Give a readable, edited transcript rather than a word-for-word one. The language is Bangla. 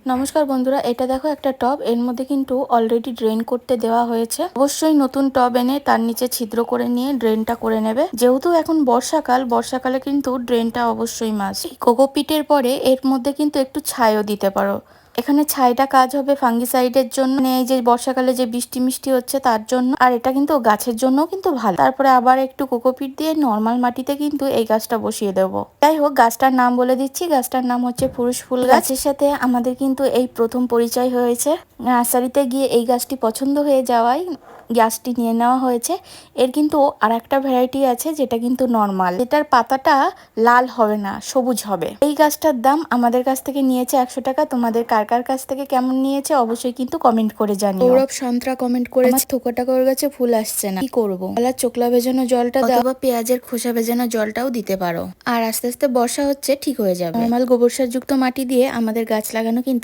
নমস্কার বন্ধুরা, এটা দেখো একটা টব। এর মধ্যে কিন্তু অলরেডি ড্রেন করতে দেওয়া হয়েছে। অবশ্যই নতুন টব এনে তার নিচে ছিদ্র করে নিয়ে ড্রেনটা করে নেবে। যেহেতু এখন বর্ষাকালে কিন্তু ড্রেনটা অবশ্যই মাস্ট। কোকোপিটের পরে এর মধ্যে কিন্তু একটু ছাইও দিতে পারো। এখানে ছাইটা কাজ হবে ফাঙ্গিসাইডের জন্য, মানে এই যে বর্ষাকালে যে বৃষ্টি মিষ্টি হচ্ছে তার জন্য। আর এটা কিন্তু গাছের জন্য কিন্তু ভালো। তারপরে আবার একটু কোকোপিট দিয়ে নর্মাল মাটিতে কিন্তু এই গাছটা বসিয়ে দেবো। যাই হোক, গাছটার নাম বলে দিচ্ছি। গাছটার নাম হচ্ছে পুরুষ ফুল গাছ। গাছের সাথে আমাদের কিন্তু এই প্রথম পরিচয় হয়েছে। নার্সারিতে গিয়ে এই গাছটি পছন্দ হয়ে যাওয়ায় গাছটি নিয়ে নেওয়া হয়েছে। এর কিন্তু আর একটা ভ্যারাইটি আছে যেটা কিন্তু নর্মাল, এটার পাতাটা লাল হবে না, সবুজ হবে। এই গাছটার দাম আমাদের কাছ থেকে নিয়েছে 100 টাকা। তোমাদের কার কার কাছ থেকে কেমন নিয়েছে অবশ্যই কিন্তু কমেন্ট করে জানিও। গৌরব সন্ত্রা কমেন্ট করে, আমার থোকা টাকার গাছে ফুল আসছে না, কি করবো? গলার চোকলা ভেজানো জলটা দাও বা পেঁয়াজের খোসা ভেজানো জলটাও দিতে পারো। আর আস্তে আস্তে বর্ষা হচ্ছে, ঠিক হয়ে যাবে। নর্মাল গোবর সার যুক্ত মাটি দিয়ে আমাদের গাছ লাগানো কিন্তু